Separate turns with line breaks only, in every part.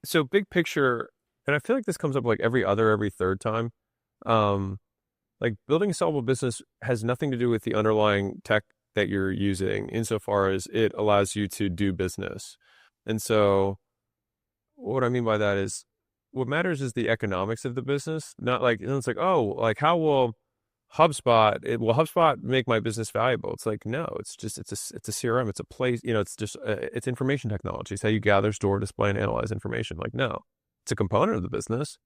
So big picture, and I feel like this comes up like every third time. Um, like building a sellable business has nothing to do with the underlying tech that you're using insofar as it allows you to do business. And so what I mean by that is what matters is the economics of the business, not like, it's like, oh, like how will will HubSpot make my business valuable? It's like, no, it's a CRM. It's a place, it's just, it's information technology. It's how you gather, store, display, and analyze information. Like, no, it's a component of the business.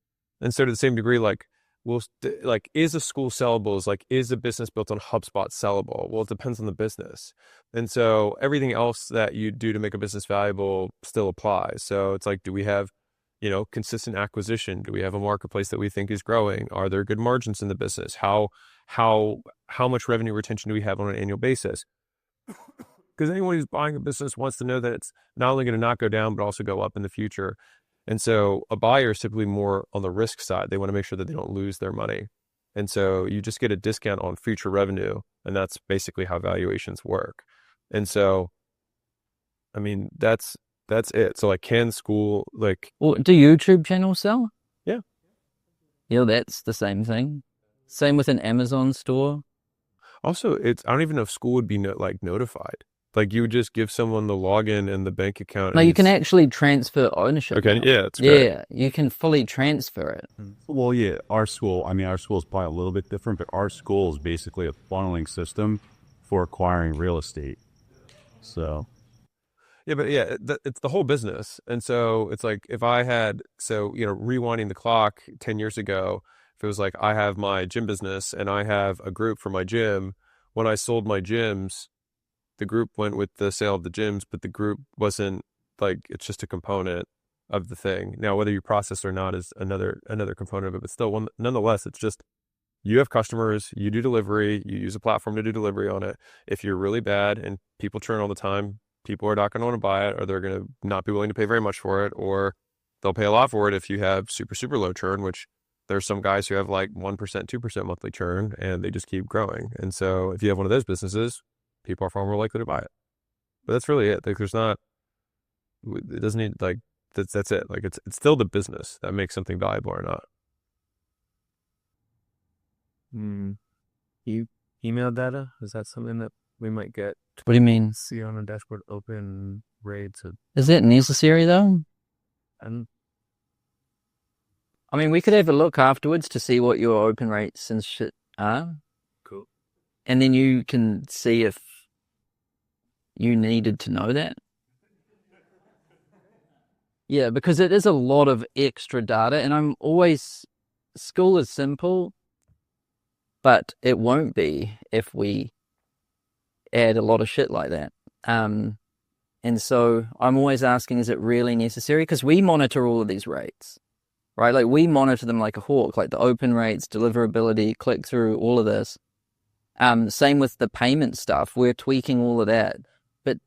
And so to the same degree, like, is a Skool sellable? Is a business built on HubSpot sellable? Well, it depends on the business. And so everything else that you do to make a business valuable still applies. So it's like, do we have, consistent acquisition? Do we have a marketplace that we think is growing? Are there good margins in the business? How much revenue retention do we have on an annual basis? Because anyone who's buying a business wants to know that it's not only going to not go down, but also go up in the future. And so a buyer is typically more on the risk side. They want to make sure that they don't lose their money. And so you just get a discount on future revenue. And that's basically how valuations work. And so, I mean, that's it. So like, can Skool, like,
Well, do YouTube channels sell?
yeah.
Yeah, that's the same thing. Same with an Amazon store.
Also, I don't even know if Skool would be notified. Like you would just give someone the login and the bank account.
No, you can actually transfer ownership.
Okay,
now.
yeah, it's great.
Yeah, you can fully transfer it.
Well, yeah, our school is probably a little bit different, but our school is basically a funneling system for acquiring real estate. So,
yeah, but yeah, it's the whole business. And so it's like if I had, rewinding the clock 10 years ago, if it was like I have my gym business and I have a group for my gym, when I sold my gyms, the group went with the sale of the gyms, but the group wasn't like, it's just a component of the thing. Now, whether you process or not is another component of it, but still, nonetheless, it's just, you have customers, you do delivery, you use a platform to do delivery on it. If you're really bad and people churn all the time, people are not going to want to buy it, or they're going to not be willing to pay very much for it, or they'll pay a lot for it if you have super, super low churn, which there's some guys who have like 1%, 2% monthly churn, and they just keep growing. And so if you have one of those businesses, people are far more likely to buy it. But that's really it. Like it doesn't need like, that's it. Like it's still the business that makes something valuable or not.
Email data, is that something that we might get?
What do you mean?
See on a dashboard, open rates.
Is that necessary though?
And
I mean, we could have a look afterwards to see what your open rates and shit are.
Cool.
And then you can see if you needed to know that. Yeah, because it is a lot of extra data, and Skool is simple, but it won't be if we add a lot of shit like that. And so I'm always asking, is it really necessary? Because we monitor all of these rates, right? Like we monitor them like a hawk, like the open rates, deliverability, click through, all of this. Same with the payment stuff. We're tweaking all of that. But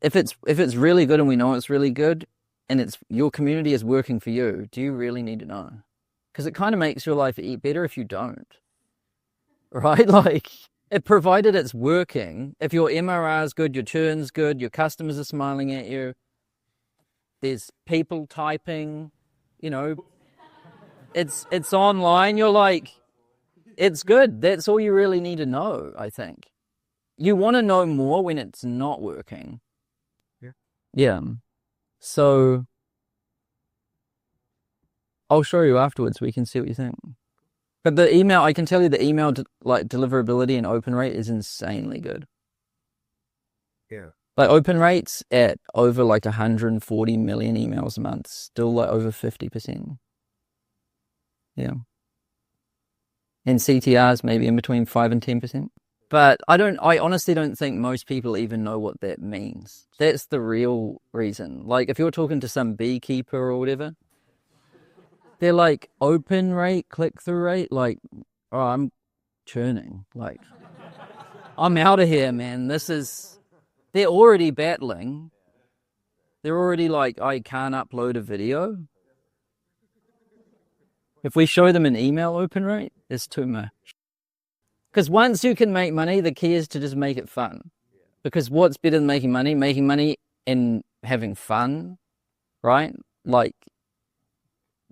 if it's really good and we know it's really good and your community is working for you, do you really need to know? Because it kind of makes your life better if you don't, right? Like, provided it's working, if your MRR is good, your churn's good, your customers are smiling at you, there's people typing, it's online, you're like, it's good. That's all you really need to know, I think. You want to know more when it's not working.
Yeah.
Yeah. So I'll show you afterwards. We can see what you think. But the email, I can tell you the email deliverability and open rate is insanely good.
Yeah.
Like open rates at over like 140 million emails a month, still like over 50%. Yeah. And CTRs maybe in between 5 and 10%. But I honestly don't think most people even know what that means. That's the real reason. Like if you're talking to some beekeeper or whatever, they're like, open rate, click-through rate, like, oh, I'm churning. Like, I'm out of here, man. They're already battling. They're already like, I can't upload a video. If we show them an email open rate, it's too much. Because once you can make money, the key is to just make it fun. Because what's better than making money? Making money and having fun, right? Like,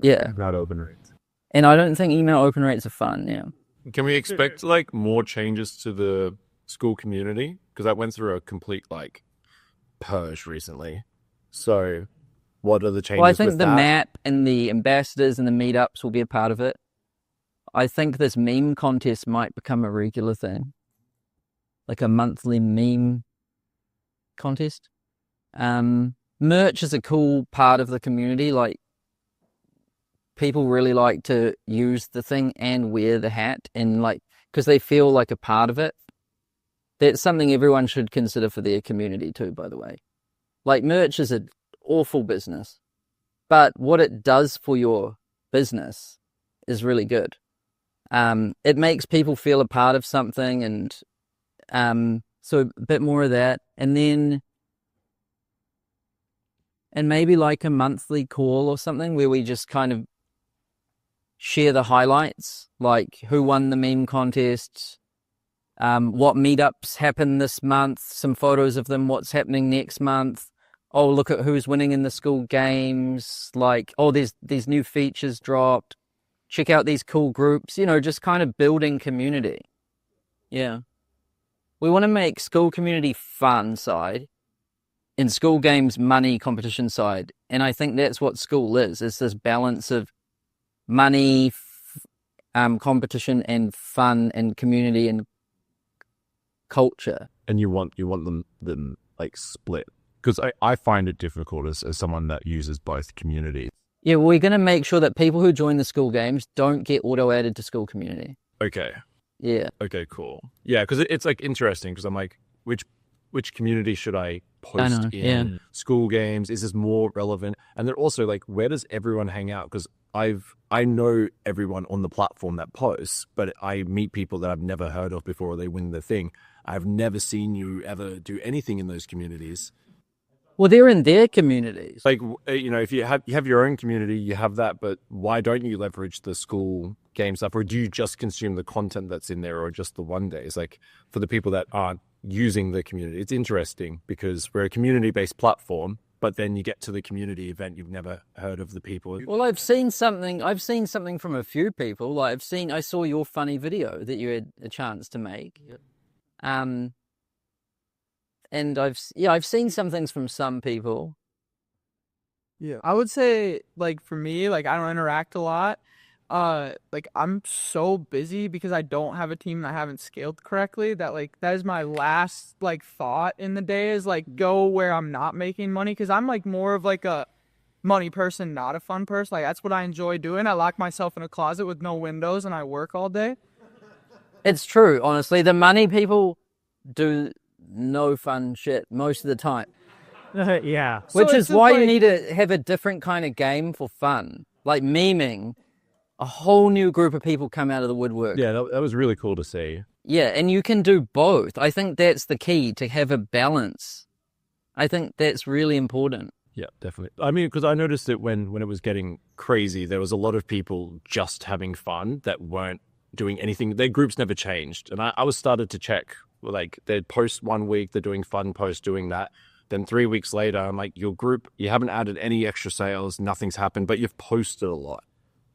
yeah.
Not open rates.
And I don't think email open rates are fun. Yeah.
Can we expect like more changes to the Skool community? Because I went through a complete like purge recently. So what are the changes?
Well, I think
with
the
that?
map and the ambassadors and the meetups will be a part of it. I think this meme contest might become a regular thing, like a monthly meme contest. Merch is a cool part of the community. Like, people really like to use the thing and wear the hat, and like, because they feel like a part of it. That's something everyone should consider for their community too, by the way. Like, merch is an awful business, but what it does for your business is really good. It makes people feel a part of something, and so a bit more of that. And then, and maybe like a monthly call or something where we just kind of share the highlights, like who won the meme contest, what meetups happened this month, some photos of them, what's happening next month. Oh, look at who's winning in the Skool games. Like, oh, there's these new features dropped. Check out these cool groups, you know, just kind of building community. Yeah. We want to make Skool community fun side and Skool games money competition side. And I think that's what Skool is. It's this balance of money, competition and fun and community and culture.
And you want them like split.
Because I find it difficult as someone that uses both communities.
Yeah, we're going to make sure that people who join the Skool games don't get auto-added to Skool community.
Okay.
Yeah.
Okay, cool. Yeah, because it's like interesting because I'm like, which community should I post in? Skool games? Is this more relevant? And then also like, where does everyone hang out? Because I know everyone on the platform that posts, but I meet people that I've never heard of before. They win the thing. I've never seen you ever do anything in those communities.
Well, they're in their communities.
Like, you know, if you have your own community, you have that, but why don't you leverage the Skool game stuff? Or do you just consume the content that's in there, or just the one days? Like, for the people that aren't using the community, it's interesting because we're a community-based platform, but then you get to the community event, you've never heard of the people.
Well, I've seen something from a few people. Like, I saw your funny video that you had a chance to make. And I've seen some things from some people.
Yeah, I would say, like, for me, like, I don't interact a lot. Like, I'm so busy because I don't have a team that I haven't scaled correctly that, like, that is my last, like, thought in the day is, like, go where I'm not making money, because I'm, like, more of, like, a money person, not a fun person. Like, that's what I enjoy doing. I lock myself in a closet with no windows and I work all day.
It's true, honestly. The money people do no fun shit most of the time.
Yeah.
Which
So
is
it's
why you
like-
need to have a different kind of game for fun. Like memeing, a whole new group of people come out of the woodwork.
Yeah, that was really cool to see.
Yeah, and you can do both. I think that's the key, to have a balance. I think that's really important.
Yeah, definitely. I mean, because I noticed it when it was getting crazy, there was a lot of people just having fun that weren't doing anything. Their groups never changed. And I was started to check, like, they'd post 1 week, they're doing fun posts, doing that. Then 3 weeks later, I'm like, your group, you haven't added any extra sales, nothing's happened, but you've posted a lot.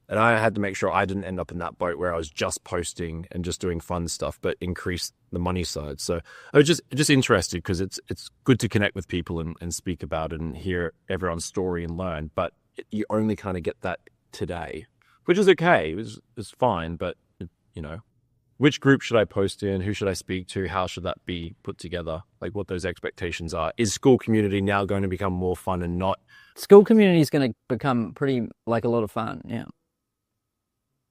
And I had to make sure I didn't end up in that boat where I was just posting and just doing fun stuff, but increase the money side. So I was just interested because it's good to connect with people and speak about it and hear everyone's story and learn. But you only kind of get that today, which is okay. It's fine. But, you know, which group should I post in? Who should I speak to? How should that be put together? Like, what those expectations are. Is Skool community now going to become more fun and not?
Skool community is going to become pretty, like, a lot of fun, yeah.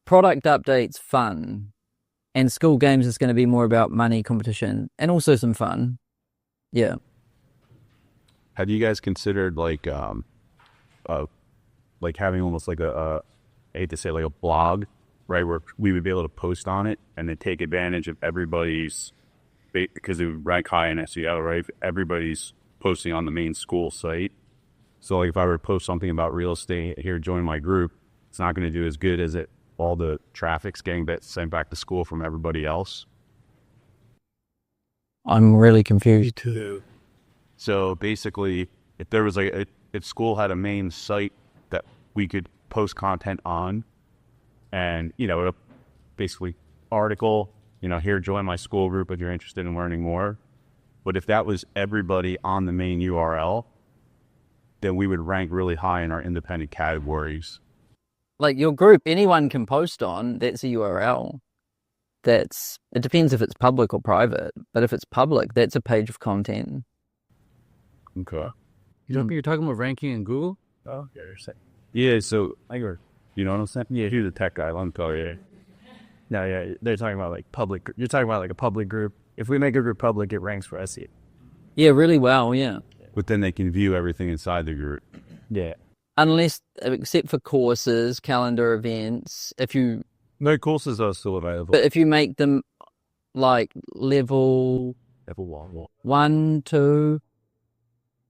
Product updates, fun. And Skool games is going to be more about money, competition, and also some fun. Yeah.
Have you guys considered like having almost like I hate to say, like a blog, right, where we would be able to post on it and then take advantage of everybody's, because it would rank high in SEO, right? If everybody's posting on the main Skool site. So like if I were to post something about real estate here, join my group, it's not going to do as good as all the traffic's getting sent back to Skool from everybody else.
I'm really confused.
So basically, if there was if Skool had a main site we could post content on, and basically article, here, join my Skool group if you're interested in learning more. But if that was everybody on the main URL, then we would rank really high in our independent categories.
Like your group, anyone can post on, that's a URL. It depends if it's public or private, but if it's public, that's a page of content.
Okay.
You're talking about ranking in Google?
Oh, yeah. So you know what I'm saying? Yeah, he's a tech guy. Let me tell you.
No, yeah, they're talking about like public. You're talking about like a public group. If we make a group public, it ranks for SEO.
Yeah, really well, yeah.
But then they can view everything inside the group.
Yeah.
Except for courses, calendar events,
No, courses are still available.
but if you make them like level 1, 2,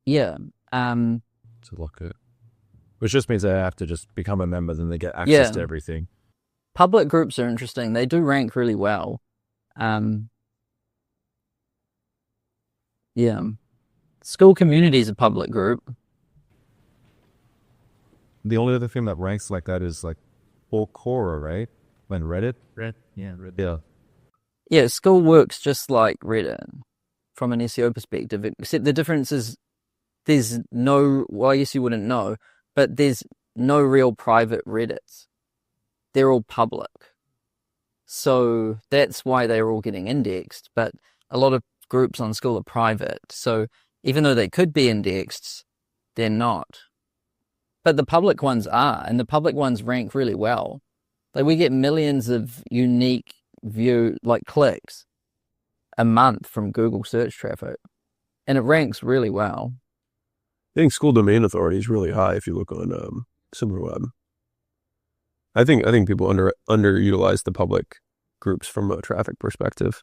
yeah.
To look at. Which just means they have to just become a member, then they get access
Yeah.
to everything.
Public groups are interesting. They do rank really well. Yeah. School community is a public group.
The only other thing that ranks like that is like Quora, right? When Reddit?
Reddit.
Yeah.
Yeah, Skool works just like Reddit from an SEO perspective, except the difference is there's no, well, I guess you wouldn't know, but there's no real private Reddits. They're all public. So that's why they're all getting indexed. But a lot of groups on Skool are private. So even though they could be indexed, they're not. But the public ones are, and the public ones rank really well. Like we get millions of unique clicks a month from Google search traffic. And it ranks really well.
I think school domain authority is really high if you look on SimilarWeb. I think people underutilize the public groups from a traffic perspective.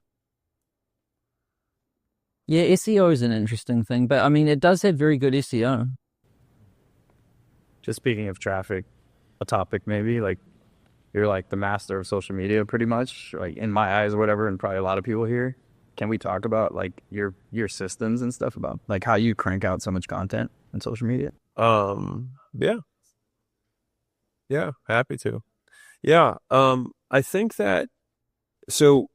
Yeah, SEO is an interesting thing, but I mean, it does have very good SEO.
Just speaking of traffic, a topic maybe, like you're like the master of social media pretty much, like in my eyes or whatever, and probably a lot of people here. Can we talk about like your systems and stuff about like how you crank out so much content on social media?
Yeah, happy to. Yeah, I think that, so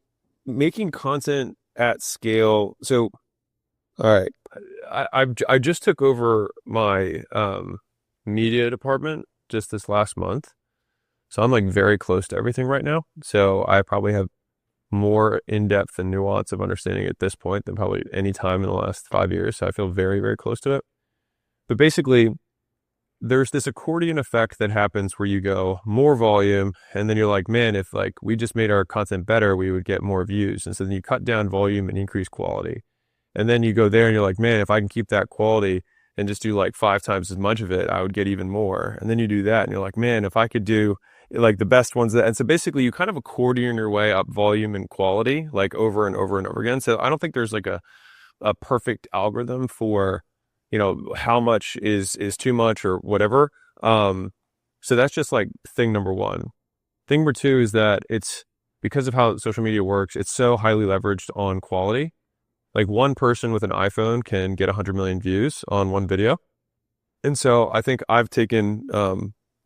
making content at scale. So, all right, I just took over my media department just this last month. So I'm like very close to everything right now. So I probably have more in-depth and nuance of understanding at this point than probably any time in the last 5 years. So I feel very, very close to it. But basically, there's this accordion effect that happens where you go more volume, and then you're like, man, if like we just made our content better, we would get more views. And so then you cut down volume and increase quality. And then you go there and you're like, man, if I can keep that quality and just do like 5 times as much of it, I would get even more. And then you do that and you're like, man, if I could do like the best ones and so basically you kind of accordion your way up volume and quality like over and over and over again. So I don't think there's like a perfect algorithm for, how much is too much or whatever. So that's just like thing number one. Thing number two is that it's because of how social media works, it's so highly leveraged on quality. Like one person with an iPhone can get 100 million views on one video. And so I think I've taken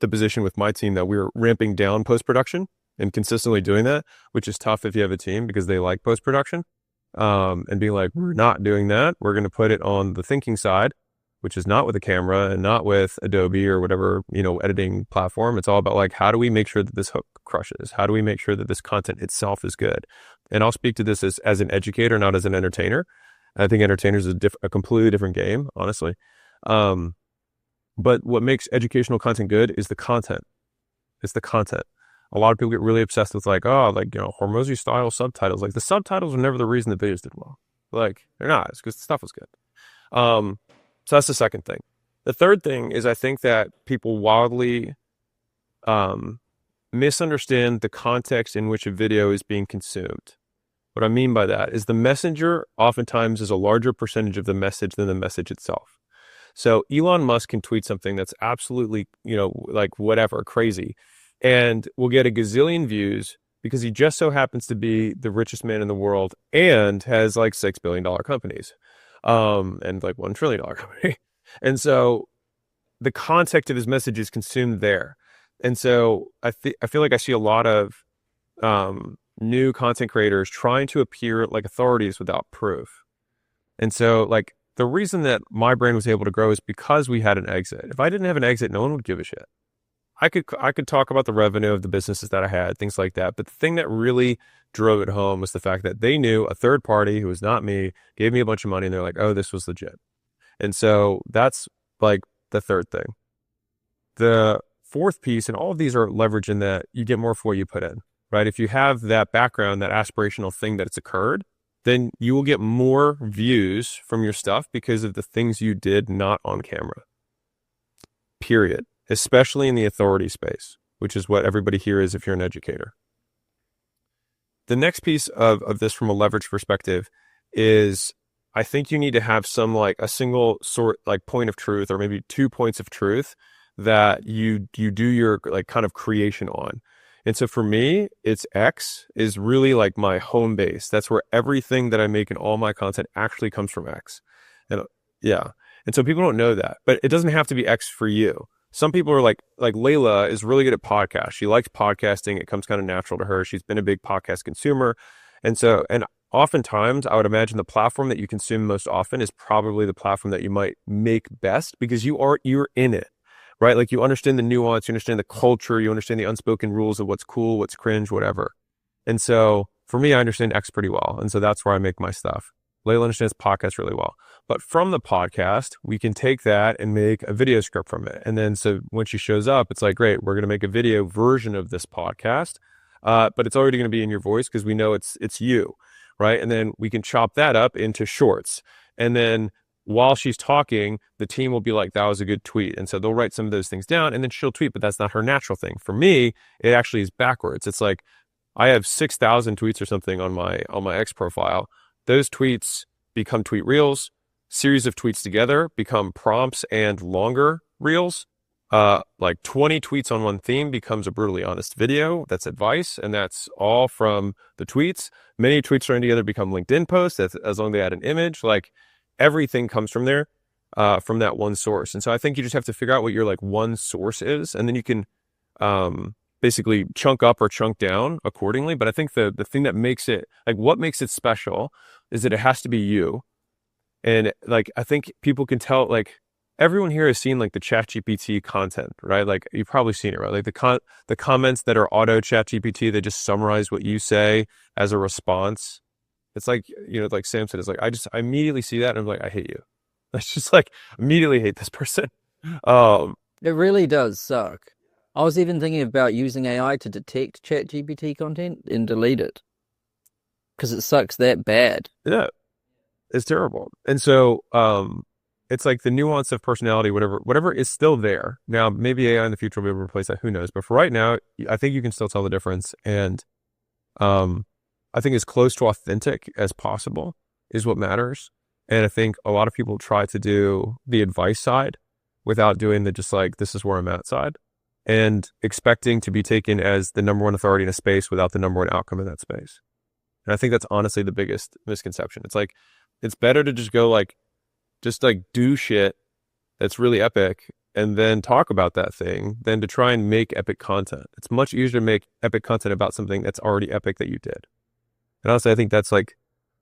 the position with my team that we're ramping down post-production and consistently doing that, which is tough if you have a team because they like post-production. And being like, we're not doing that. We're going to put it on the thinking side, which is not with a camera and not with Adobe or whatever, editing platform. It's all about like, how do we make sure that this hook crushes? How do we make sure that this content itself is good? And I'll speak to this as an educator, not as an entertainer. I think entertainers is a completely different game, honestly. But what makes educational content good is the content. It's the content. A lot of people get really obsessed with like, hormozi style subtitles. Like the subtitles are never the reason the videos did well. Like they're not. It's because the stuff was good. So that's the second thing. The third thing is I think that people wildly misunderstand the context in which a video is being consumed. What I mean by that is the messenger oftentimes is a larger percentage of the message than the message itself. So Elon Musk can tweet something that's absolutely, like whatever, crazy, and will get a gazillion views because he just so happens to be the richest man in the world and has like $6 billion companies, and like $1 trillion company. And so the context of his message is consumed there. And so I feel like I see a lot of new content creators trying to appear like authorities without proof. And so like the reason that my brand was able to grow is because we had an exit. If I didn't have an exit, no one would give a shit. I could talk about the revenue of the businesses that I had, things like that. But the thing that really drove it home was the fact that they knew a third party who was not me gave me a bunch of money and they're like, oh, this was legit. And so that's like the third thing. The fourth piece, and all of these are leverage in that you get more for what you put in, right? If you have that background, that aspirational thing that it's occurred, then you will get more views from your stuff because of the things you did not on camera. Period. Especially in the authority space, which is what everybody here is if you're an educator. The next piece of this from a leverage perspective is I think you need to have some like a single sort like point of truth, or maybe 2 points of truth that you do your like kind of creation on. And so for me, it's X is really like my home base. That's where everything that I make in all my content actually comes from X. And yeah. And so people don't know that, but it doesn't have to be X for you. Some people are like Layla is really good at podcasts. She likes podcasting. It comes kind of natural to her. She's been a big podcast consumer. And oftentimes I would imagine the platform that you consume most often is probably the platform that you might make best because you're in it, right? Like you understand the nuance, you understand the culture, you understand the unspoken rules of what's cool, what's cringe, whatever. And so for me, I understand X pretty well. And so that's where I make my stuff. Layla understands podcasts really well. But from the podcast, we can take that and make a video script from it. And then so when she shows up, it's like, great, we're going to make a video version of this podcast. But it's already going to be in your voice because we know it's you, right? And then we can chop that up into shorts. And then while she's talking, the team will be like, that was a good tweet. And so they'll write some of those things down and then she'll tweet, but that's not her natural thing. For me, it actually is backwards. It's like I have 6,000 tweets or something on my X profile. Those tweets become tweet reels. Series of tweets together become prompts and longer reels. Like 20 tweets on one theme becomes a brutally honest video. That's advice. And that's all from the tweets. Many tweets thrown together become LinkedIn posts as long as they add an image. Like everything comes from there, from that one source. And so I think you just have to figure out what your like one source is. And then you can, basically chunk up or chunk down accordingly. But I think the thing that makes it, like what makes it special is that it has to be you. And like, I think people can tell, like everyone here has seen like the ChatGPT content, right? Like you've probably seen it, right? Like the comments that are auto ChatGPT, they just summarize what you say as a response. It's like, like Sam said, it's like, I immediately see that and I'm like, I hate you. I just like immediately hate this person.
It really does suck. I was even thinking about using AI to detect ChatGPT content and delete it because it sucks that bad.
Yeah, it's terrible. And so it's like the nuance of personality, whatever is still there. Now, maybe AI in the future will be able to replace that. Who knows? But for right now, I think you can still tell the difference. And I think as close to authentic as possible is what matters. And I think a lot of people try to do the advice side without doing the just like, this is where I'm at side. And expecting to be taken as the number one authority in a space without the number one outcome in that space. And I think that's honestly the biggest misconception. It's like, it's better to just go like, just like do shit that's really epic and then talk about that thing than to try and make epic content. It's much easier to make epic content about something that's already epic that you did. And honestly, I think that's like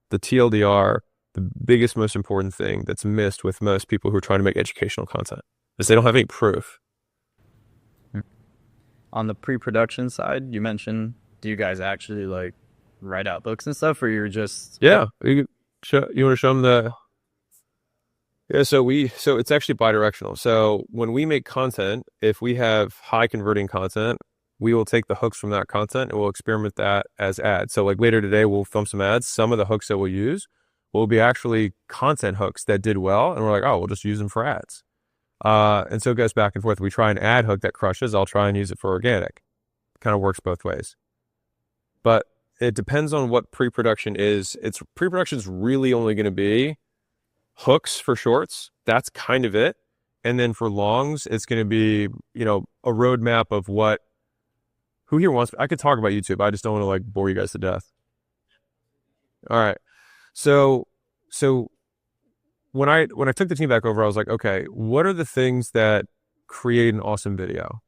the TLDR, the biggest, most important thing that's missed with most people who are trying to make educational content is they don't have any proof.
On the pre-production side, you mentioned, do you guys actually like write out books and stuff, or you're just...
Yeah. You want to show them the... Yeah, so it's actually bi-directional. So when we make content, if we have high converting content, we will take the hooks from that content and we'll experiment that as ads. So like later today, we'll film some ads. Some of the hooks that we'll use will be actually content hooks that did well. And we're like, oh, we'll just use them for ads. And so it goes back and forth. We try an ad hook that crushes. I'll try and use it for organic. Kind of works both ways. But it depends on what pre-production is. Pre-production is really only going to be hooks for shorts. That's kind of it. And then for longs, it's going to be, a roadmap of who here wants, I could talk about YouTube. I just don't want to like bore you guys to death. All right. So when I took the team back over, I was like, okay, what are the things that create an awesome video.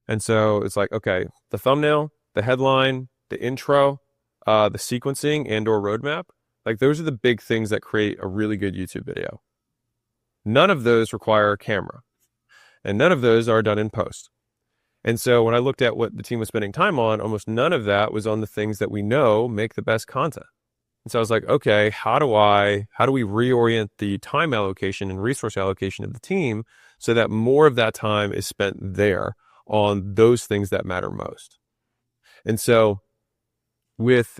And so it's like, okay, the thumbnail, the headline, the intro, the sequencing and or roadmap, like those are the big things that create a really good YouTube video. None of those require a camera, and none of those are done in post. And so when I looked at what the team was spending time on, almost none of that was on the things that we know make the best content. And so I was like, okay, how do we reorient the time allocation and resource allocation of the team so that more of that time is spent there on those things that matter most? And so with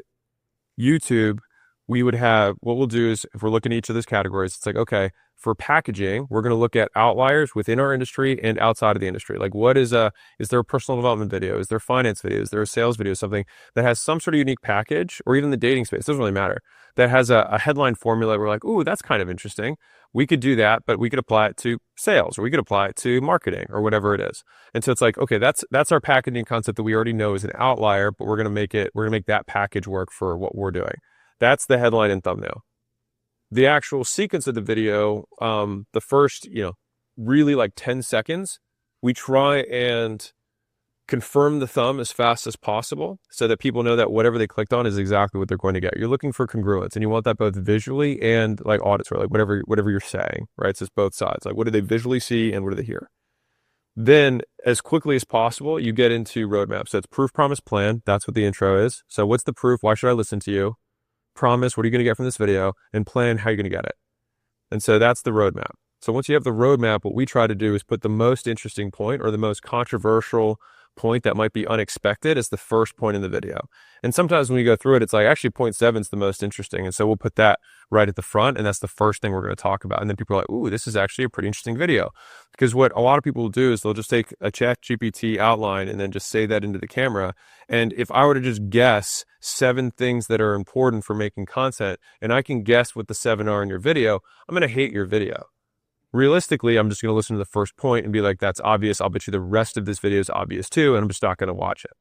YouTube, we would have, what we'll do is if we're looking at each of those categories, it's like, okay, for packaging, we're going to look at outliers within our industry and outside of the industry. Like what is there a personal development video? Is there finance video? Is there a sales video? Something that has some sort of unique package, or even the dating space, doesn't really matter, that has a headline formula. We're like, ooh, that's kind of interesting. We could do that, but we could apply it to sales, or we could apply it to marketing, or whatever it is. And so it's like, okay, that's our packaging concept that we already know is an outlier, but we're going to make that package work for what we're doing. That's the headline and thumbnail. The actual sequence of the video, the first, really like 10 seconds, we try and confirm the thumb as fast as possible so that people know that whatever they clicked on is exactly what they're going to get. You're looking for congruence, and you want that both visually and like auditory, like whatever you're saying, right? So it's both sides. Like what do they visually see and what do they hear? Then as quickly as possible, you get into roadmap. So it's proof, promise, plan. That's what the intro is. So what's the proof? Why should I listen to you? Promise, what are you going to get from this video? And plan how you're going to get it. And so that's the roadmap. So once you have the roadmap, what we try to do is put the most interesting point or the most controversial point that might be unexpected as the first point in the video. And sometimes when we go through it, it's like actually point 7 is the most interesting. And so we'll put that right at the front, and that's the first thing we're going to talk about. And then people are like, ooh, this is actually a pretty interesting video. Because what a lot of people will do is they'll just take a ChatGPT outline and then just say that into the camera. And if I were to just guess 7 things that are important for making content, and I can guess what the 7 are in your video, I'm going to hate your video. Realistically, I'm just going to listen to the first point and be like, that's obvious. I'll bet you the rest of this video is obvious too. And I'm just not going to watch it.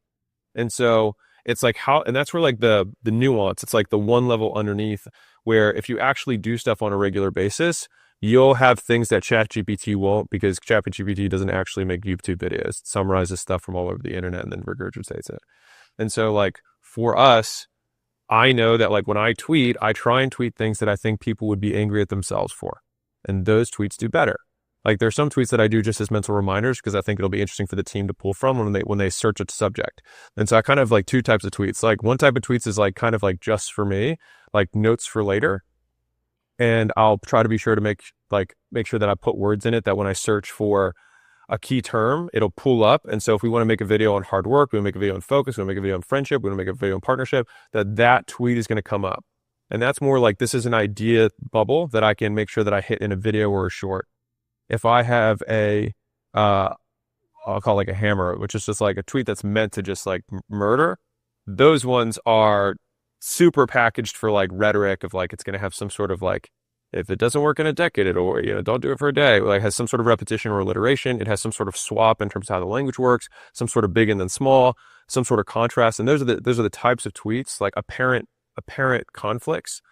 And so it's like and that's where like the nuance, it's like the one level underneath, where if you actually do stuff on a regular basis, you'll have things that ChatGPT won't, because ChatGPT doesn't actually make YouTube videos. It summarizes stuff from all over the internet and then regurgitates it. And so like for us, I know that like when I tweet, I try and tweet things that I think people would be angry at themselves for. And those tweets do better. Like there's some tweets that I do just as mental reminders because I think it'll be interesting for the team to pull from when they search a subject. And so I kind of like 2 types of tweets. Like one type of tweets is like kind of like just for me, like notes for later. And I'll try to be sure to make sure that I put words in it that when I search for a key term, it'll pull up. And so if we want to make a video on hard work, we make a video on focus, we make a video on friendship, we want to make a video on partnership, that tweet is going to come up. And that's more like, this is an idea bubble that I can make sure that I hit in a video or a short. If I have I'll call like a hammer, which is just like a tweet that's meant to just like murder, those ones are super packaged for like rhetoric of like, it's going to have some sort of like, if it doesn't work in a decade, it'll, don't do it for a day. Like has some sort of repetition or alliteration. It has some sort of swap in terms of how the language works, some sort of big and then small, some sort of contrast. And those are the types of tweets, like apparent conflicts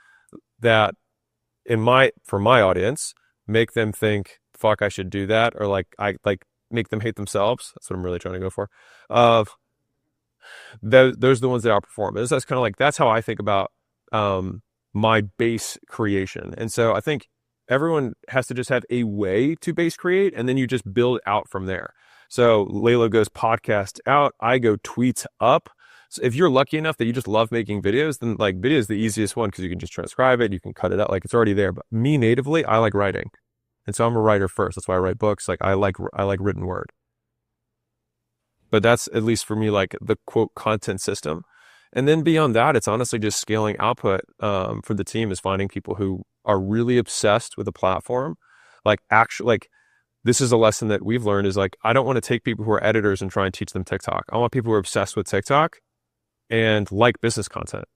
that for my audience make them think, fuck, I should do that, or like I like make them hate themselves. That's what I'm really trying to go for. Those are the ones that outperform. That's kind of like, that's how I think about my base creation. And so I think everyone has to just have a way to base create, and then you just build out from there. So Layla goes podcast out, I go tweets up. So if you're lucky enough that you just love making videos, then like video is the easiest one because you can just transcribe it, you can cut it out, like it's already there. But me natively, I like writing. And so I'm a writer first. That's why I write books. Like I like written word. But that's at least for me, like the quote content system. And then beyond that, it's honestly just scaling output for the team, is finding people who are really obsessed with the platform. Like actually, like this is a lesson that we've learned, is like, I don't want to take people who are editors and try and teach them TikTok. I want people who are obsessed with TikTok and like business content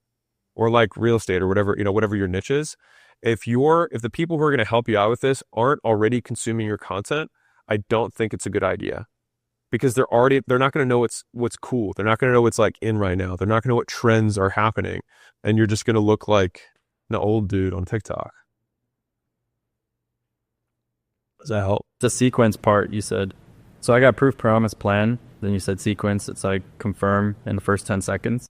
or like real estate or whatever, whatever your niche is. If the people who are going to help you out with this aren't already consuming your content, I don't think it's a good idea, because they're not going to know what's cool. They're not going to know what's like in right now. They're not going to know what trends are happening. And you're just going to look like an old dude on TikTok. Does that help?
The sequence part you said, So I got proof, promise, plan. Then you said sequence. It's like confirm in the first 10 seconds.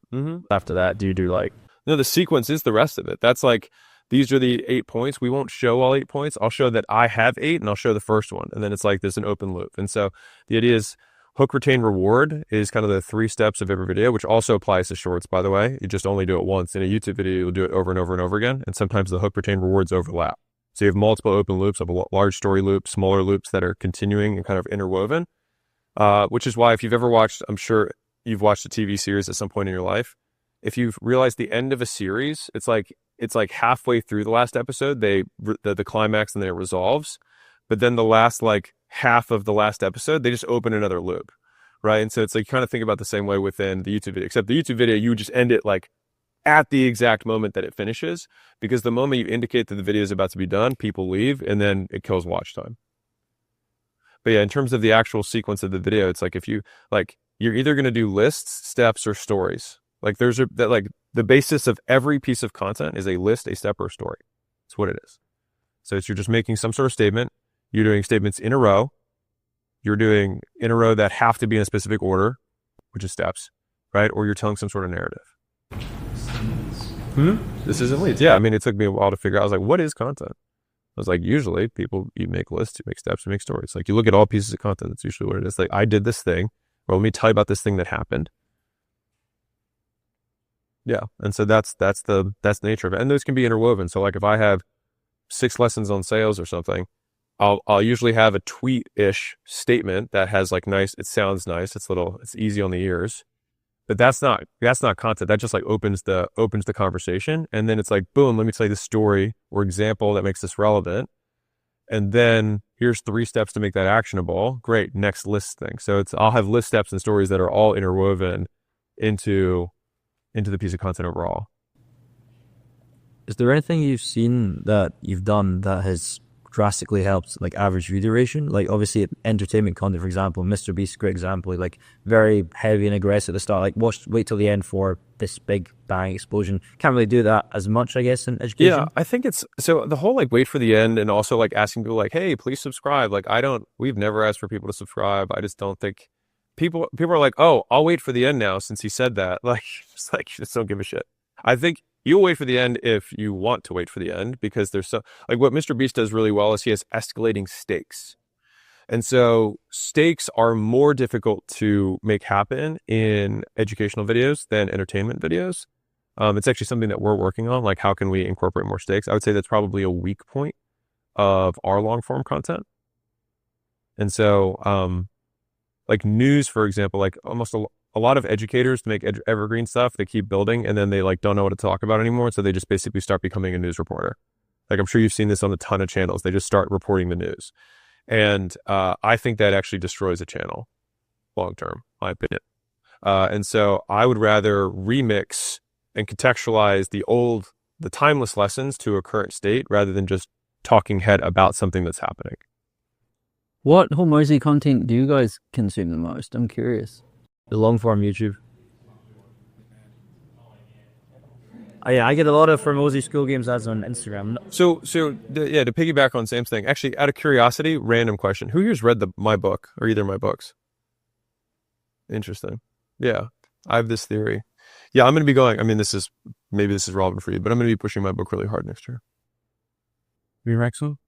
After that, do you do like...
No, the sequence is the rest of it. That's like, these are the 8 points. We won't show all 8 points. I'll show that I have 8 and I'll show the first one. And then it's like there's an open loop. And so the idea is hook, retain, reward is kind of the 3 steps of every video, which also applies to shorts, by the way. You just only do it once. In a YouTube video, you'll do it over and over and over again. And sometimes the hook, retain, rewards overlap. So you have multiple open loops of a large story loop, smaller loops that are continuing and kind of interwoven, which is why if you've ever watched, I'm sure you've watched a TV series at some point in your life. If you've realized the end of a series, it's like halfway through the last episode, the climax and then it resolves. But then the last like half of the last episode, they just open another loop, right? And so it's like you kind of think about the same way within the YouTube video, except the YouTube video, you just end it like at the exact moment that it finishes, because the moment you indicate that the video is about to be done, people leave and then it kills watch time. But yeah, in terms of the actual sequence of the video, it's like if you like, you're either going to do lists, steps, or stories. Like the basis of every piece of content is a list, a step, or a story. That's what it is. So you're just making some sort of statement. You're doing statements in a row. You're doing in a row that have to be in a specific order, which is steps, right? Or you're telling some sort of narrative. This isn't leads. Yeah, I mean, it took me a while to figure out. I was like, what is content? I was like, usually you make lists, you make steps, you make stories. Like you look at all pieces of content, that's usually what it is. Like I did this thing, or let me tell you about this thing that happened. Yeah, and so that's the nature of it. And those can be interwoven. So like if I have 6 lessons on sales or something, I'll usually have a tweet-ish statement that has like nice, it sounds nice, it's easy on the ears. But that's not content. That just like opens the conversation. And then it's like, boom, let me tell you the story or example that makes this relevant. And then here's 3 steps to make that actionable. Great, next list thing. So I'll have list, steps, and stories that are all interwoven into the piece of content overall.
Is there anything you've seen that you've done that has drastically helped like average view duration? Like obviously entertainment content, for example, Mr. Beast, great example, like very heavy and aggressive at the start, like wait till the end for this big bang explosion. Can't really do that as much, I guess, in education.
Yeah, I think it's, so the whole like wait for the end and also like asking people like, hey, please subscribe. Like we've never asked for people to subscribe. I just don't think people are like, oh, I'll wait for the end now since he said that. Like, just don't give a shit. I think you'll wait for the end if you want to wait for the end, because there's so, like what Mr. Beast does really well is he has escalating stakes. And so stakes are more difficult to make happen in educational videos than entertainment videos. It's actually something that we're working on. Like, how can we incorporate more stakes? I would say that's probably a weak point of our long form content. And so, like news, for example, like almost a lot of educators to make evergreen stuff, they keep building and then they like don't know what to talk about anymore. So they just basically start becoming a news reporter. Like I'm sure you've seen this on a ton of channels. They just start reporting the news. And I think that actually destroys a channel long term, my opinion. And so I would rather remix and contextualize the timeless lessons to a current state rather than just talking head about something that's happening.
What hormozi content do you guys consume the most? I'm curious.
The long form YouTube. Yeah, I get a lot of hormozi school games ads on Instagram.
So to piggyback on Sam's thing, actually, out of curiosity, random question: who here's read my book or either of my books? Interesting. Yeah, I have this theory. Yeah, I'm going to be going. I mean, maybe this is relevant for you, but I'm going to be pushing my book really hard next year.
You reckon?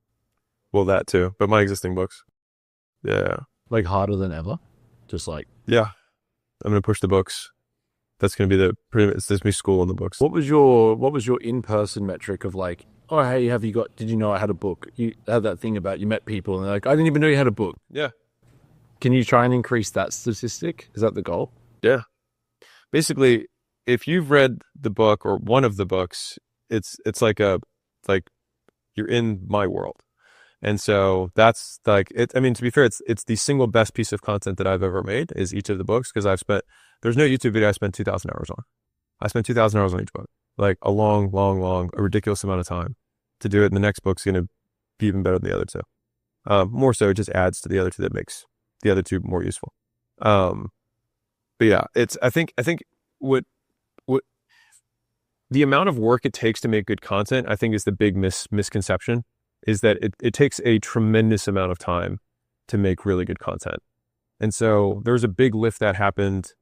Well, that too, but my existing books. Yeah,
like harder than ever. Just like
yeah. I'm going to push the books. That's going to be it's me Skool on the books.
What was your in-person metric of like, oh, hey, did you know I had a book? You had that thing about you met people and they're like, I didn't even know you had a book.
Yeah.
Can you try and increase that statistic? Is that the goal?
Yeah. Basically, if you've read the book or one of the books, it's like you're in my world. And so that's like it. I mean, to be fair, it's the single best piece of content that I've ever made is each of the books, because there's no YouTube video I spent 2,000 hours on. I spent 2,000 hours on each book, like a long, a ridiculous amount of time to do it. And the next book's going to be even better than the other two. More so, it just adds to the other two that makes the other two more useful. But yeah, I think what the amount of work it takes to make good content, I think is the big misconception. Is that it takes a tremendous amount of time to make really good content. And so there was a big lift that happened,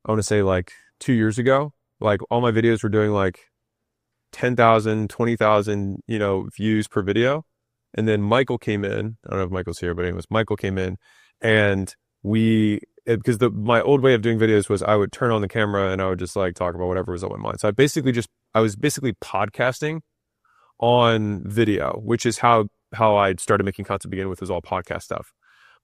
I want to say like 2 years ago. Like all my videos were doing like 10,000, 20,000, views per video. And then Michael came in. I don't know if Michael's here, but anyways, Michael came in, and because my old way of doing videos was I would turn on the camera and I would just like talk about whatever was on my mind. So I was basically podcasting on video, which is how I started making content to begin with, was all podcast stuff.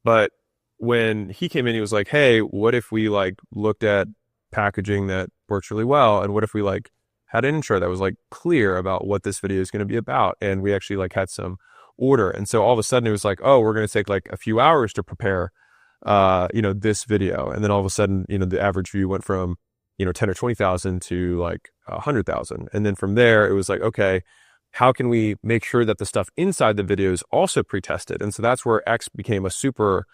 But when he came in, he was like, hey, what if we like looked at packaging that works really well? And what if we like had an intro that was like clear about what this video is going to be about? And we actually like had some order. And so all of a sudden it was like, oh, we're going to take like a few hours to prepare, this video. And then all of a sudden, the average view went from, 10 or 20,000 to like 100,000. And then from there, it was like, okay, how can we make sure that the stuff inside the video is also pre-tested? And so that's where X became a super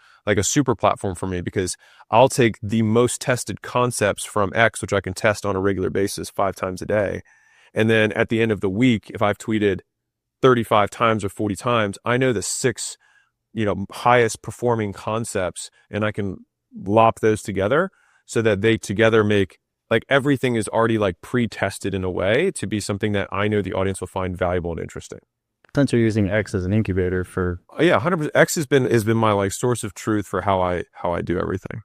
platform for me, because I'll take the most tested concepts from X, which I can test on a regular basis 5 times a day. And then at the end of the week, if I've tweeted 35 times or 40 times, I know the 6, highest performing concepts, and I can lop those together so that they together make like everything is already like pre-tested in a way to be something that I know the audience will find valuable and interesting.
Since you're using X as an incubator for,
yeah, 100%. X has been my like source of truth for how I do everything.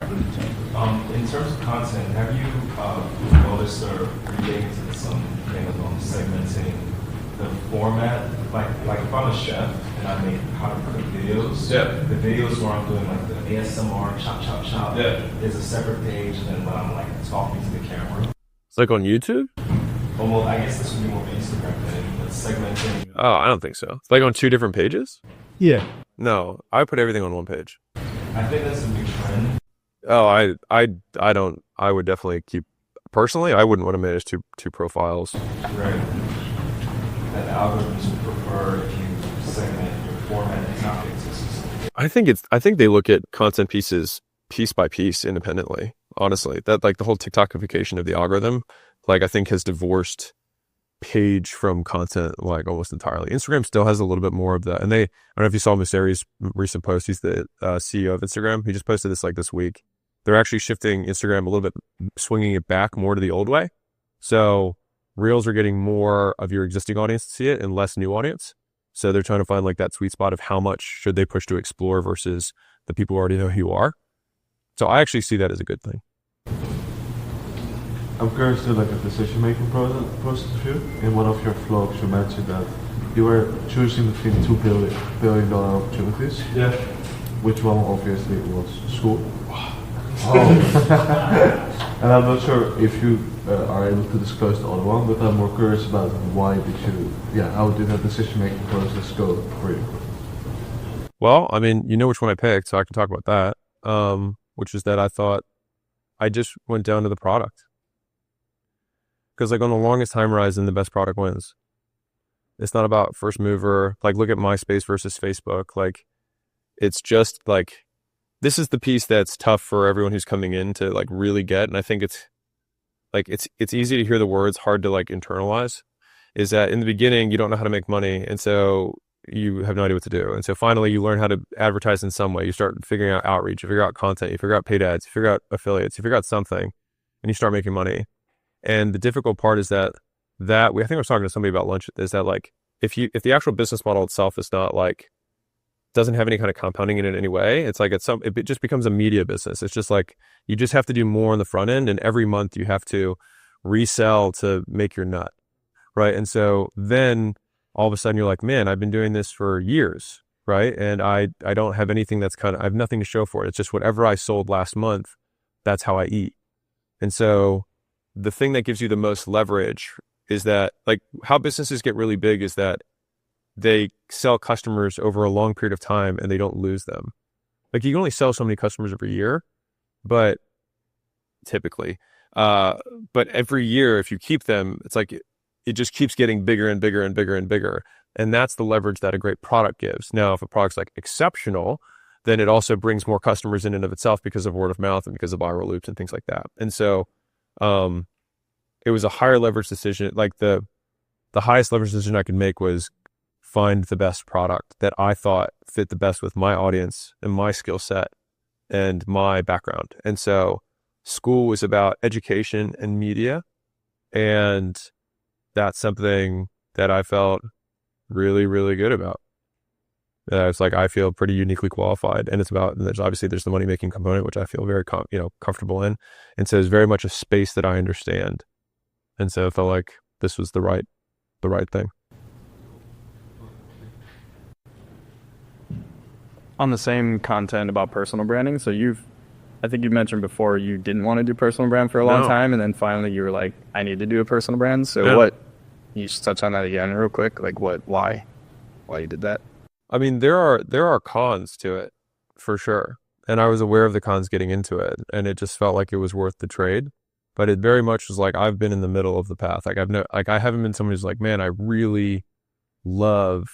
In terms of content, have you noticed or related to something on segmenting the format? Like if I'm a chef and I make how to cook videos, the videos where I'm doing like the ASMR chop, there's a separate page, and then when I'm like talking to the camera.
It's like on YouTube?
Well, I guess this would be more of an Instagram thing, but segmenting.
Oh, I don't think so. It's like on 2 different pages?
yeah.
No, I put everything on one page.
I think that's a big trend.
Oh, I don't. I would definitely keep. Personally, I wouldn't want to manage two profiles.
Right. That the algorithms would prefer if you segment your format and topics.
I think they look at content pieces piece by piece independently. Honestly, that like the whole TikTokification of the algorithm, like I think has divorced page from content like almost entirely. Instagram still has a little bit more of that, and I don't know if you saw Musari's recent post. He's the CEO of Instagram. He just posted this like this week. They're actually shifting Instagram a little bit, swinging it back more to the old way. So Reels are getting more of your existing audience to see it and less new audience. So they're trying to find like that sweet spot of how much should they push to explore versus the people who already know who you are. So I actually see that as a good thing.
I'm curious to like a decision-making process of you. In one of your vlogs, you mentioned that you were choosing between $2 billion opportunities.
Yeah.
Which one obviously was Skool. Oh. And I'm not sure if you are able to disclose the other one, but I'm more curious about how did that decision-making process go for you?
Well, I mean, you know which one I picked, so I can talk about that. Which is that I thought I just went down to the product. Because like on the longest time horizon, the best product wins. It's not about first mover. Like look at MySpace versus Facebook. Like it's just like, this is the piece that's tough for everyone who's coming in to like really get. And I think it's easy to hear the words, hard to like internalize, is that in the beginning, you don't know how to make money. And so you have no idea what to do. And so finally you learn how to advertise in some way. You start figuring out outreach, you figure out content, you figure out paid ads, you figure out affiliates, you figure out something, and you start making money. And the difficult part is that I think I was talking to somebody about lunch, is that like, if the actual business model itself is not like, doesn't have any kind of compounding in it in any way, it's like it just becomes a media business. It's just like, you just have to do more on the front end, and every month you have to resell to make your nut. Right. And so then all of a sudden you're like, man, I've been doing this for years. Right. And I don't have anything I have nothing to show for it. It's just whatever I sold last month, that's how I eat. And so the thing that gives you the most leverage is that like how businesses get really big is that they sell customers over a long period of time and they don't lose them. Like you can only sell so many customers every year, but typically, but every year, if you keep them, it's like, it just keeps getting bigger and bigger and bigger and bigger. And that's the leverage that a great product gives. Now, if a product's like exceptional, then it also brings more customers in and of itself because of word of mouth and because of viral loops and things like that. And so, it was a higher leverage decision. Like the highest leverage decision I could make was find the best product that I thought fit the best with my audience and my skill set and my background. And so Skool was about education and media. And that's something that I felt really, really good about. It's like, I feel pretty uniquely qualified, and there's the money making component, which I feel very, comfortable in. And so it's very much a space that I understand. And so I felt like this was the right thing.
On the same content about personal branding, so I think you mentioned before you didn't want to do personal brand for a long time, and then finally you were like, I need to do a personal brand. So what, you just touch on that again real quick, like why you did that?
I mean, there are cons to it for sure. And I was aware of the cons getting into it, and it just felt like it was worth the trade. But it very much was like, I've been in the middle of the path. Like I haven't been someone who's like, man, I really love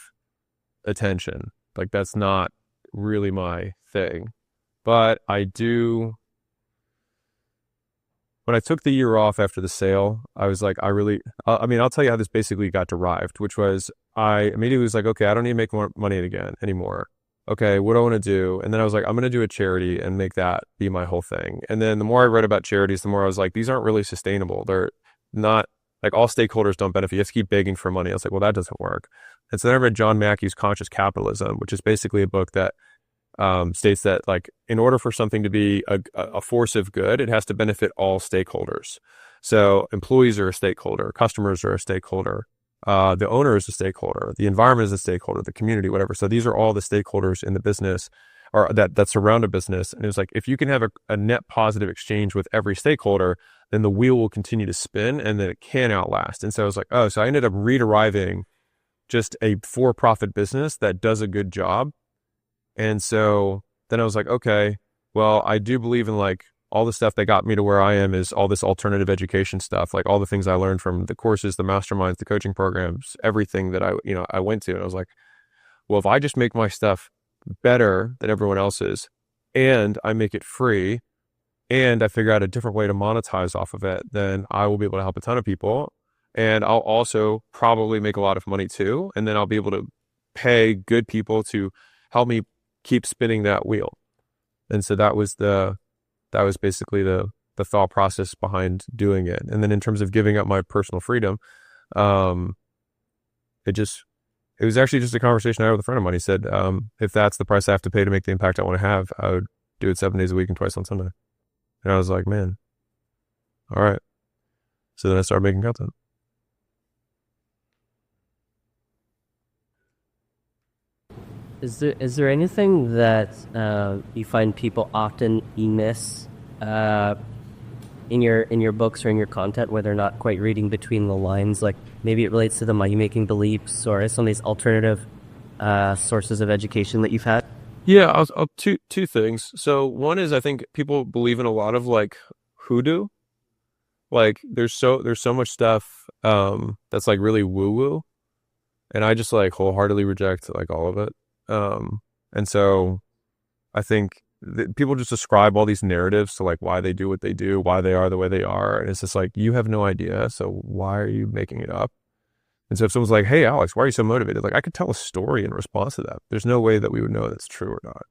attention. Like that's not really my thing. But I do. When I took the year off after the sale, I was like, I'll tell you how this basically got derived, which was I immediately was like, okay, I don't need to make more money anymore. Okay, what do I want to do? And then I was like, I'm going to do a charity and make that be my whole thing. And then the more I read about charities, the more I was like, these aren't really sustainable. They're not, like, all stakeholders don't benefit. You have to keep begging for money. I was like, well, that doesn't work. And so then I read John Mackey's Conscious Capitalism, which is basically a book that states that, like, in order for something to be a force of good, it has to benefit all stakeholders. So employees are a stakeholder, customers are a stakeholder, the owner is a stakeholder, the environment is a stakeholder, the community, whatever. So these are all the stakeholders in the business, or that surround a business. And it was like, if you can have a net positive exchange with every stakeholder, then the wheel will continue to spin, and then it can outlast. And so I was like, oh, so I ended up re-deriving just a for-profit business that does a good job. And so then I was like, okay, well, I do believe in, like, all the stuff that got me to where I am is all this alternative education stuff, like all the things I learned from the courses, the masterminds, the coaching programs, everything that I went to. And I was like, well, if I just make my stuff better than everyone else's, and I make it free, and I figure out a different way to monetize off of it, then I will be able to help a ton of people. And I'll also probably make a lot of money too. And then I'll be able to pay good people to help me keep spinning that wheel. And so that was basically the thought process behind doing it. And then in terms of giving up my personal freedom, it was actually just a conversation I had with a friend of mine. He said, if that's the price I have to pay to make the impact I want to have, I would do it 7 days a week and twice on Sunday. And I was like, man, all right. So then I started making content.
Is there anything that you find people often miss in your books or in your content, where they're not quite reading between the lines? Like maybe it relates to the money making beliefs or some of these alternative sources of education that you've had.
Yeah, I'll two things. So one is, I think people believe in a lot of, like, hoodoo. Like there's so much stuff that's like really woo woo, and I just like wholeheartedly reject like all of it. And so I think people just ascribe all these narratives to, like, why they do what they do, why they are the way they are. And it's just like, you have no idea. So why are you making it up? And so if someone's like, hey, Alex, why are you so motivated? Like, I could tell a story in response to that. There's no way that we would know that's true or not.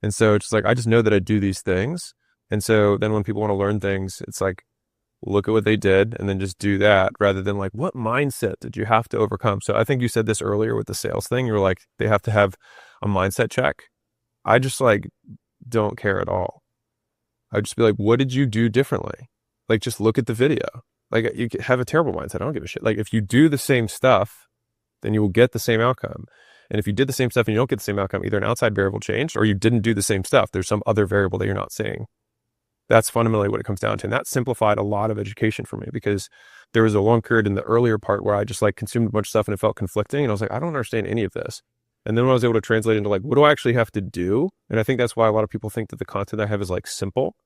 And so it's like, I just know that I do these things. And so then when people want to learn things, it's like, look at what they did and then just do that, rather than like, what mindset did you have to overcome? So I think you said this earlier with the sales thing. You were like, they have to have a mindset check. I just like don't care at all. I'd just be like, what did you do differently? Like, just look at the video. Like, you have a terrible mindset. I don't give a shit. Like, if you do the same stuff, then you will get the same outcome. And if you did the same stuff and you don't get the same outcome, either an outside variable changed or you didn't do the same stuff. There's some other variable that you're not seeing. That's fundamentally what it comes down to. And that simplified a lot of education for me, because there was a long period in the earlier part where I just like consumed a bunch of stuff and it felt conflicting. And I was like, I don't understand any of this. And then when I was able to translate into like, what do I actually have to do? And I think that's why a lot of people think that the content I have is like simple,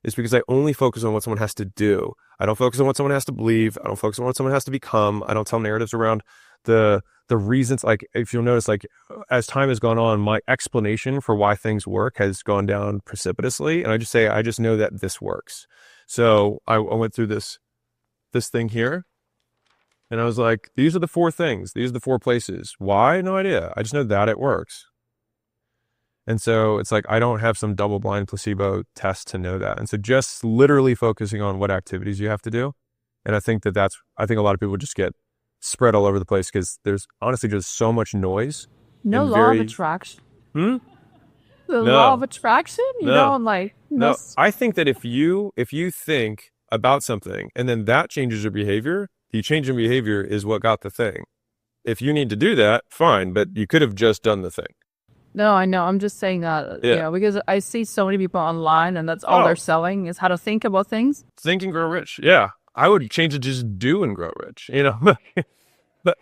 is because I only focus on what someone has to do. I don't focus on what someone has to believe. I don't focus on what someone has to become. I don't tell narratives around the reasons. Like, if you'll notice, like, as time has gone on, my explanation for why things work has gone down precipitously. And I just say, I just know that this works. So I went through this thing here, and I was like, these are the 4 things. These are the 4 places. Why? No idea. I just know that it works. And so it's like, I don't have some double blind placebo test to know that. And so just literally focusing on what activities you have to do. And I think I think a lot of people just get spread all over the place because there's honestly just so much noise.
No law of attraction.
Hmm?
The law of attraction? You don't like.
No, I think that if you think about something and then that changes your behavior, the change in behavior is what got the thing. If you need to do that, fine, but you could have just done the thing.
No, I know. I'm just saying that, because I see so many people online and that's all they're selling is how to think about things.
Think and grow rich. Yeah. I would change it to just do and grow rich, but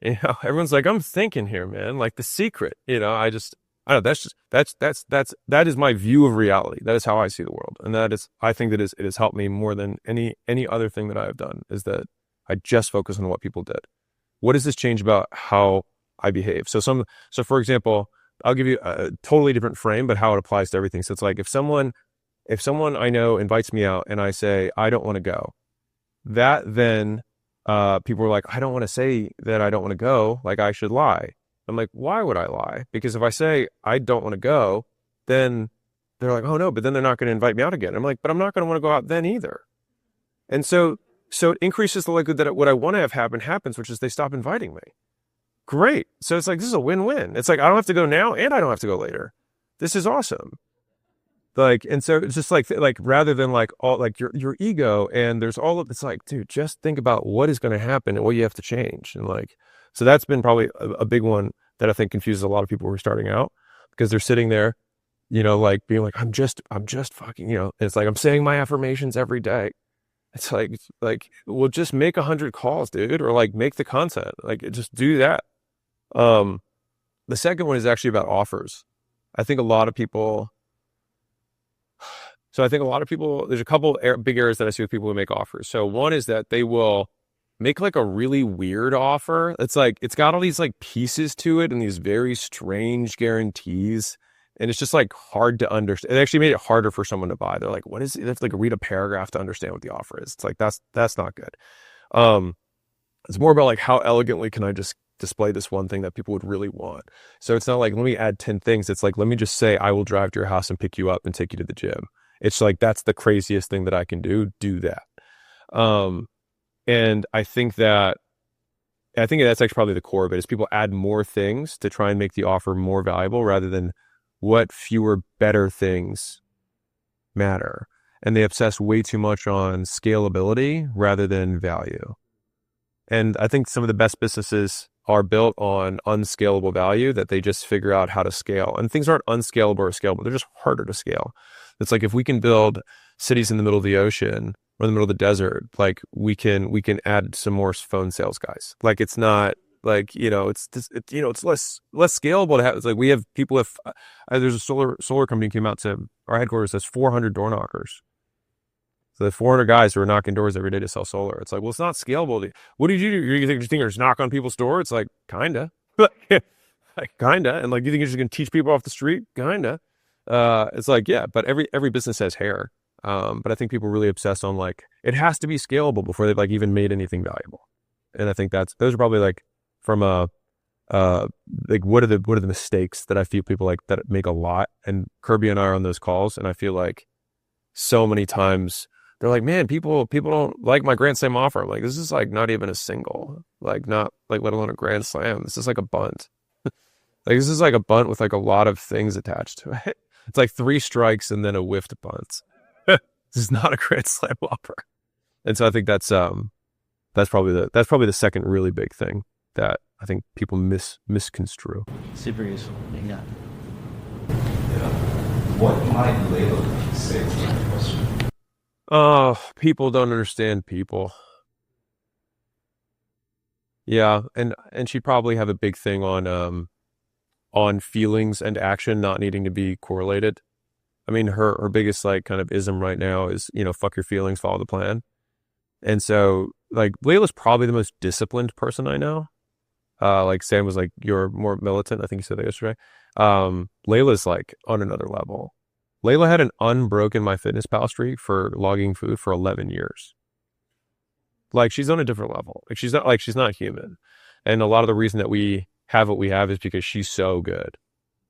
everyone's like, I'm thinking here, man, like the secret, I don't know. That is my view of reality. That is how I see the world. And I think that it has helped me more than any other thing that I have done, is that I just focus on what people did. What does this change about how I behave? So for example, I'll give you a totally different frame, but how it applies to everything. So it's like, if someone I know invites me out and I say, I don't want to go, that then, people are like, I don't want to say that I don't want to go. Like, I should lie. I'm like, why would I lie? Because if I say I don't want to go, then they're like, oh no, but then they're not going to invite me out again. I'm like, but I'm not going to want to go out then either. And so it increases the likelihood that what I want to have happen happens, which is they stop inviting me. Great. So it's like, this is a win-win. It's like, I don't have to go now and I don't have to go later. This is awesome. Like, and so it's just like rather than like all like your ego and there's all of, it's like, dude, just think about what is going to happen and what you have to change. And like, so that's been probably a big one that I think confuses a lot of people who are starting out, because they're sitting there, like being like, I'm just fucking, it's like, I'm saying my affirmations every day. It's like, well, just make 100 calls, dude, or like make the content, like just do that. The second one is actually about offers. I think a lot of people, there's a couple big areas that I see with people who make offers. So one is that they will make like a really weird offer. It's like, it's got all these like pieces to it and these very strange guarantees. And it's just like hard to understand. It actually made it harder for someone to buy. They're like, what is it? They have to like read a paragraph to understand what the offer is. It's like, that's not good. It's more about like, how elegantly can I just display this one thing that people would really want? So it's not like, let me add 10 things. It's like, let me just say, I will drive to your house and pick you up and take you to the gym. It's like, that's the craziest thing that I can do that. And I think that's actually probably the core of it, is people add more things to try and make the offer more valuable rather than what fewer better things matter. And they obsess way too much on scalability rather than value. And I think some of the best businesses are built on unscalable value that they just figure out how to scale. And things aren't unscalable or scalable. They're just harder to scale. It's like, if we can build cities in the middle of the ocean or in the middle of the desert, like we can add some more phone sales guys. Like, it's not like, it's less scalable to have. It's like, we have people, there's a solar company came out to our headquarters, that's 400 door knockers. So the 400 guys who are knocking doors every day to sell solar. It's like, well, it's not scalable. What do? You think you just knock on people's door? It's like, kinda. Like, kinda. And like, you think you're just going to teach people off the street? Kinda. It's like, yeah, but every business has hair. But I think people really obsess on like, it has to be scalable before they've like even made anything valuable. And I think those are probably like from like, what are the mistakes that I feel people like that make a lot? And Kirby and I are on those calls. And I feel like so many times they're like, man, people don't like my Grand Slam offer. I'm like, this is like not even a single, like not like, let alone a Grand Slam. This is like a bunt. Like, this is like a bunt with like a lot of things attached to it. It's like 3 strikes and then a whiffed bunt. This is not a Grand Slam offer. And so I think that's probably the second really big thing that I think people misconstrue.
Super useful. Yeah.
What might Layla say to that question?
Oh, people don't understand people. Yeah, and she'd probably have a big thing on feelings and action not needing to be correlated. I mean, her biggest like kind of ism right now is, fuck your feelings, follow the plan. And so like Layla's probably the most disciplined person I know. Like Sam was like, you're more militant. I think you said that yesterday. Layla's like on another level. Layla had an unbroken MyFitnessPal streak for logging food for 11 years. Like, she's on a different level. Like, she's not human. And a lot of the reason that we have what we have is because she's so good.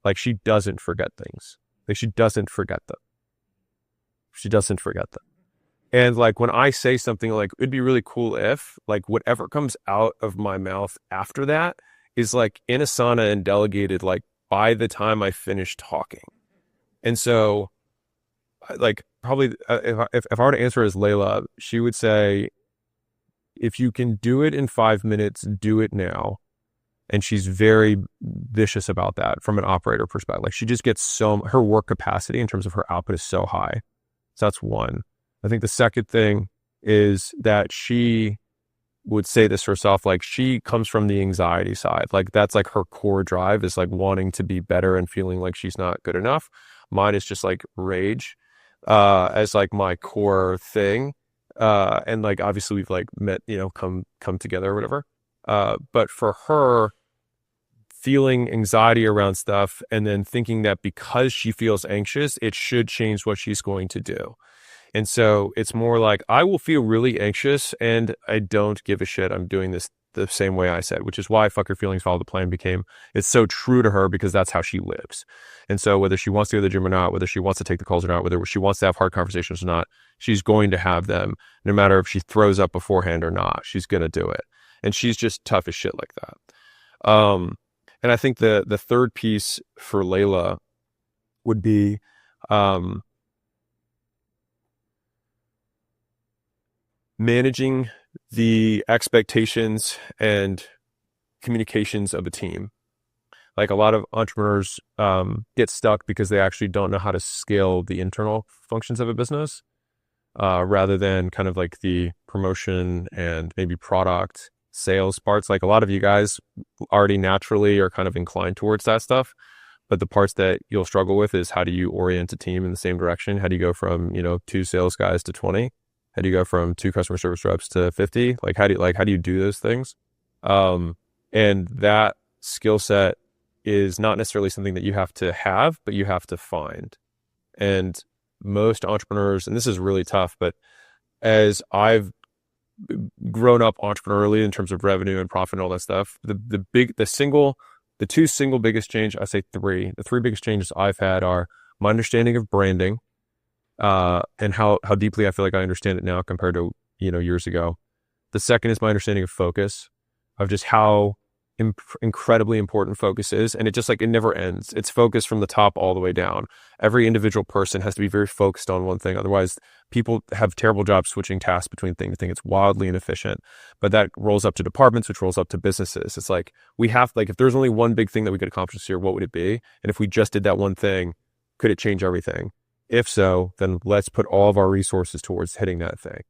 Like she doesn't forget things. Like she doesn't forget them. She doesn't forget them. And like when I say something like, it'd be really cool if, like whatever comes out of my mouth after that is like in Asana and delegated like by the time I finish talking. And so like probably if I were to answer as Layla, she would say, if you can do it in 5 minutes, do it now. And she's very vicious about that from an operator perspective. Like she just gets her work capacity in terms of her output is so high. So that's one. I think the second thing is that she would say this herself, like she comes from the anxiety side. Like that's like her core drive is like wanting to be better and feeling like she's not good enough. Mine is just like rage as like my core thing. And like obviously we've like met, come together or whatever. But for her, feeling anxiety around stuff and then thinking that because she feels anxious, it should change what she's going to do. And so it's more like, I will feel really anxious and I don't give a shit. I'm doing this the same way I said, which is why Fuck Your Feelings, Follow the Plan it's so true to her because that's how she lives. And so whether she wants to go to the gym or not, whether she wants to take the calls or not, whether she wants to have hard conversations or not, she's going to have them no matter if she throws up beforehand or not, she's going to do it. And she's just tough as shit like that. And I think the third piece for Layla would be, managing the expectations and communications of a team. Like a lot of entrepreneurs get stuck because they actually don't know how to scale the internal functions of a business rather than kind of like the promotion and maybe product sales parts. Like a lot of you guys already naturally are kind of inclined towards that stuff. But the parts that you'll struggle with is how do you orient a team in the same direction? How do you go from, 2 sales guys to 20? How do you go from 2 customer service reps to 50? Like, how do you do those things? And that skill set is not necessarily something that you have to have, but you have to find. And most entrepreneurs, and this is really tough, but as I've grown up entrepreneurially in terms of revenue and profit and all that stuff, the 2 single biggest change, I say 3, the 3 biggest changes I've had are my understanding of branding, and how deeply I feel like I understand it now compared to, years ago. The second is my understanding of focus, of just how incredibly important focus is. And it just like, it never ends. It's focused from the top all the way down. Every individual person has to be very focused on one thing. Otherwise, people have terrible jobs switching tasks between things. I think it's wildly inefficient, but that rolls up to departments, which rolls up to businesses. It's like, if there's only one big thing that we could accomplish here, what would it be? And if we just did that one thing, could it change everything? If so, then let's put all of our resources towards hitting that thing.